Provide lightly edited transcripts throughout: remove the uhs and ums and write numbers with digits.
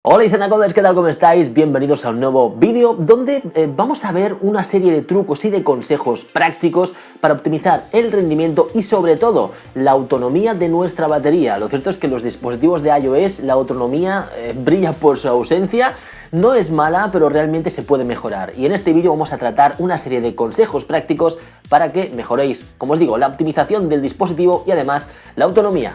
Hola Isanacoders, ¿qué tal? ¿Cómo estáis? Bienvenidos a un nuevo vídeo donde vamos a ver una serie de trucos y de consejos prácticos para optimizar el rendimiento y sobre todo la autonomía de nuestra batería. Lo cierto es que los dispositivos de iOS, la autonomía brilla por su ausencia. No es mala, pero realmente se puede mejorar. Y en este vídeo vamos a tratar una serie de consejos prácticos para que mejoréis, como os digo, la optimización del dispositivo y además la autonomía.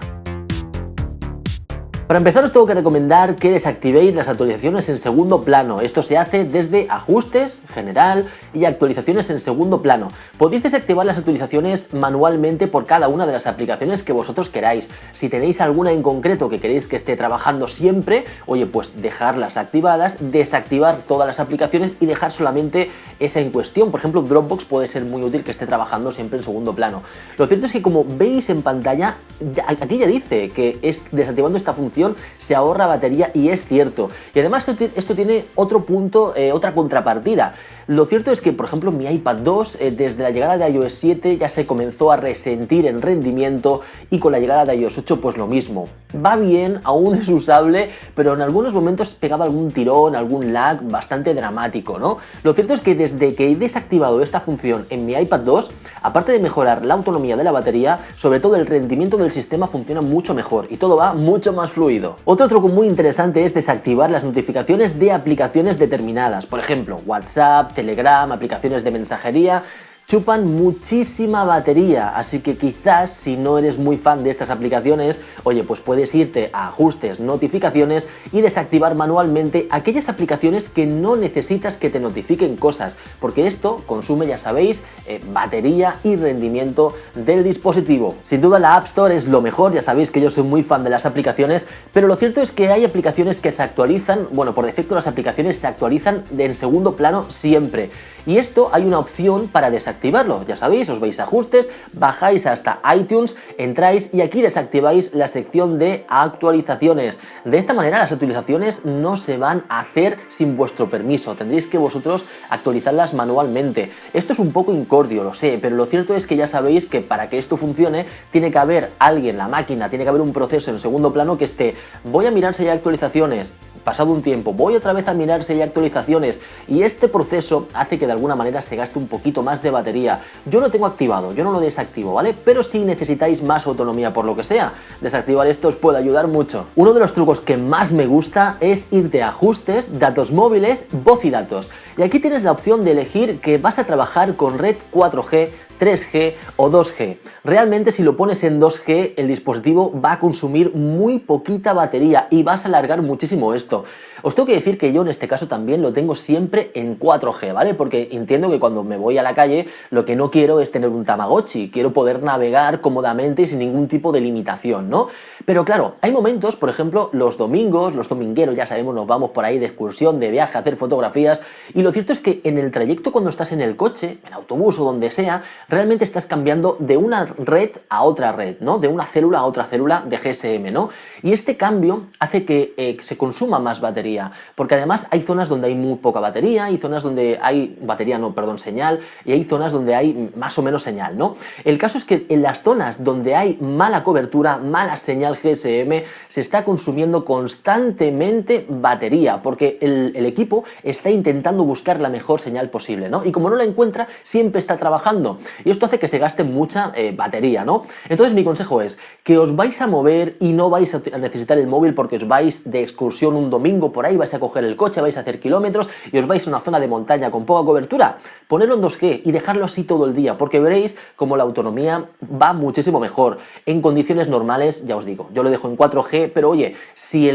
Para empezar os tengo que recomendar que desactivéis las actualizaciones en segundo plano. Esto se hace desde Ajustes, General y Actualizaciones en segundo plano. Podéis desactivar las actualizaciones manualmente por cada una de las aplicaciones que vosotros queráis. Si tenéis alguna en concreto que queréis que esté trabajando siempre, oye, pues dejarlas activadas, desactivar todas las aplicaciones y dejar solamente esa en cuestión. Por ejemplo, Dropbox puede ser muy útil que esté trabajando siempre en segundo plano. Lo cierto es que, como veis en pantalla, aquí ya dice que desactivando esta función se ahorra batería, y es cierto. Y además esto tiene otro punto, otra contrapartida. Lo cierto es que, por ejemplo, mi iPad 2 desde la llegada de iOS 7 ya se comenzó a resentir en rendimiento, y con la llegada de iOS 8 pues lo mismo. Va bien, aún es usable, pero en algunos momentos pegaba algún tirón, algún lag bastante dramático, ¿no? Lo cierto es que desde que he desactivado esta función en mi iPad 2, aparte de mejorar la autonomía de la batería, sobre todo el rendimiento del sistema funciona mucho mejor y todo va mucho más fluido. Otro truco muy interesante es desactivar las notificaciones de aplicaciones determinadas. Por ejemplo, WhatsApp, Telegram, aplicaciones de mensajería chupan muchísima batería, así que quizás si no eres muy fan de estas aplicaciones, oye, pues puedes irte a Ajustes, Notificaciones y desactivar manualmente aquellas aplicaciones que no necesitas que te notifiquen cosas, porque esto consume, ya sabéis, batería y rendimiento del dispositivo. Sin duda la App Store es lo mejor, ya sabéis que yo soy muy fan de las aplicaciones, pero lo cierto es que hay aplicaciones que se actualizan, bueno, por defecto las aplicaciones se actualizan en segundo plano siempre, y esto hay una opción para desactivarlo. Ya sabéis, os vais a Ajustes, bajáis hasta iTunes, entráis y aquí desactiváis la sección de actualizaciones. De esta manera las actualizaciones no se van a hacer sin vuestro permiso, tendréis que vosotros actualizarlas manualmente. Esto es un poco incordio, lo sé, pero lo cierto es que ya sabéis que para que esto funcione tiene que haber alguien, la máquina, tiene que haber un proceso en segundo plano que esté, voy a mirar si hay actualizaciones. Pasado un tiempo, voy otra vez a mirar si hay actualizaciones, y este proceso hace que de alguna manera se gaste un poquito más de batería. Yo lo tengo activado, yo no lo desactivo, ¿vale? Pero si necesitáis más autonomía por lo que sea, desactivar esto os puede ayudar mucho. Uno de los trucos que más me gusta es irte a Ajustes, Datos móviles, Voz y datos. Y aquí tienes la opción de elegir que vas a trabajar con red 4G, 3G o 2G. Realmente si lo pones en 2G el dispositivo va a consumir muy poquita batería y vas a alargar muchísimo esto. Os tengo que decir que yo en este caso también lo tengo siempre en 4G, ¿vale? Porque entiendo que cuando me voy a la calle lo que no quiero es tener un Tamagotchi, quiero poder navegar cómodamente y sin ningún tipo de limitación, ¿no? Pero claro, hay momentos, por ejemplo, los domingos, los domingueros, ya sabemos, nos vamos por ahí de excursión, de viaje, a hacer fotografías, y lo cierto es que en el trayecto cuando estás en el coche, en autobús o donde sea, realmente estás cambiando de una red a otra red, ¿no? De una célula a otra célula de GSM, ¿no? Y este cambio hace que se consuma más batería, porque además hay zonas donde hay muy poca batería, hay zonas donde hay señal, y hay zonas donde hay más o menos señal, ¿no? El caso es que en las zonas donde hay mala cobertura, mala señal GSM, se está consumiendo constantemente batería, porque el equipo está intentando buscar la mejor señal posible, ¿no? Y como no la encuentra, siempre está trabajando. Y esto hace que se gaste mucha batería, ¿no? Entonces mi consejo es que os vais a mover y no vais a necesitar el móvil porque os vais de excursión un domingo por ahí, vais a coger el coche, vais a hacer kilómetros y os vais a una zona de montaña con poca cobertura. Ponedlo en 2G y dejarlo así todo el día, porque veréis como la autonomía va muchísimo mejor. En condiciones normales, ya os digo, yo lo dejo en 4G, pero oye, si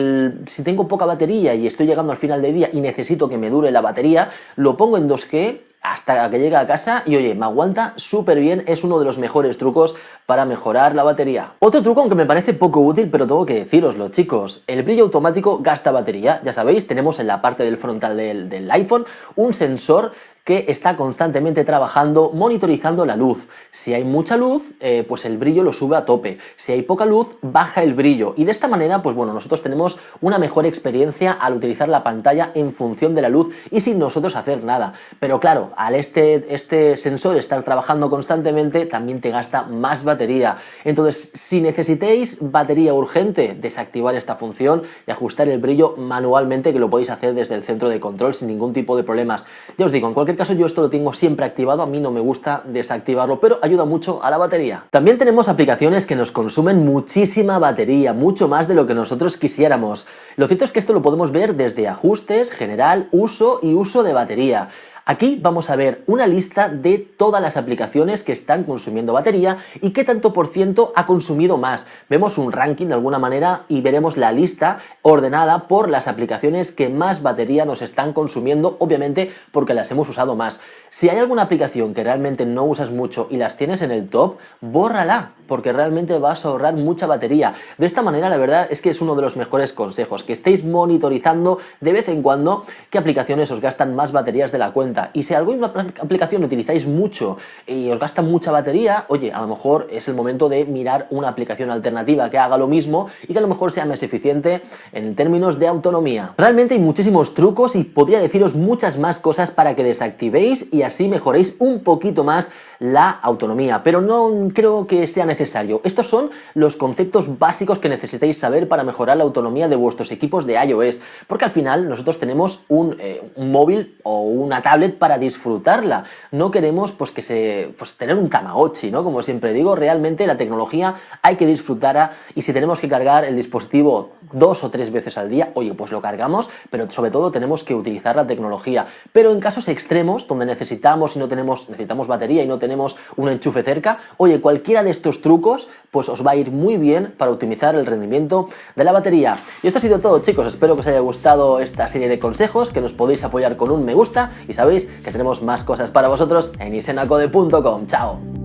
tengo poca batería y estoy llegando al final del día y necesito que me dure la batería, lo pongo en 2G hasta que llegue a casa y oye, me aguanta súper bien, es uno de los mejores trucos para mejorar la batería. Otro truco, aunque me parece poco útil, pero tengo que decíroslo, chicos, el brillo automático gasta batería, ya sabéis, tenemos en la parte del frontal del iPhone un sensor que está constantemente trabajando, monitorizando la luz. Si hay mucha luz, pues el brillo lo sube a tope. Si hay poca luz, baja el brillo. Y de esta manera, pues bueno, nosotros tenemos una mejor experiencia al utilizar la pantalla en función de la luz y sin nosotros hacer nada. Pero claro, al este sensor estar trabajando constantemente, también te gasta más batería. Entonces, si necesitáis batería urgente, desactivar esta función y ajustar el brillo manualmente, que lo podéis hacer desde el centro de control sin ningún tipo de problemas. Ya os digo, en cualquier caso yo esto lo tengo siempre activado, a mí no me gusta desactivarlo, pero ayuda mucho a la batería. También tenemos aplicaciones que nos consumen muchísima batería, mucho más de lo que nosotros quisiéramos. Lo cierto es que esto lo podemos ver desde ajustes, general, uso y uso de batería. Aquí vamos a ver una lista de todas las aplicaciones que están consumiendo batería y qué tanto por ciento ha consumido más. Vemos un ranking de alguna manera y veremos la lista ordenada por las aplicaciones que más batería nos están consumiendo, obviamente porque las hemos usado más. Si hay alguna aplicación que realmente no usas mucho y las tienes en el top, bórrala, porque realmente vas a ahorrar mucha batería. De esta manera, la verdad es que es uno de los mejores consejos, que estéis monitorizando de vez en cuando qué aplicaciones os gastan más baterías de la cuenta. Y si alguna aplicación utilizáis mucho y os gasta mucha batería, oye, a lo mejor es el momento de mirar una aplicación alternativa que haga lo mismo y que a lo mejor sea más eficiente en términos de autonomía. Realmente hay muchísimos trucos y podría deciros muchas más cosas para que desactivéis y así mejoréis un poquito más la autonomía, pero no creo que sea necesario. Estos son los conceptos básicos que necesitáis saber para mejorar la autonomía de vuestros equipos de iOS, porque al final nosotros tenemos un móvil o una tablet para disfrutarla. No queremos tener un Tamagotchi, ¿no? Como siempre digo, realmente la tecnología hay que disfrutarla y si tenemos que cargar el dispositivo 2 o 3 veces al día, oye, pues lo cargamos, pero sobre todo tenemos que utilizar la tecnología. Pero en casos extremos, donde necesitamos batería y no tenemos un enchufe cerca, oye, cualquiera de estos trucos pues os va a ir muy bien para optimizar el rendimiento de la batería. Y esto ha sido todo, chicos, espero que os haya gustado esta serie de consejos, que nos podéis apoyar con un me gusta y sabéis que tenemos más cosas para vosotros en isenacode.com. ¡Chao!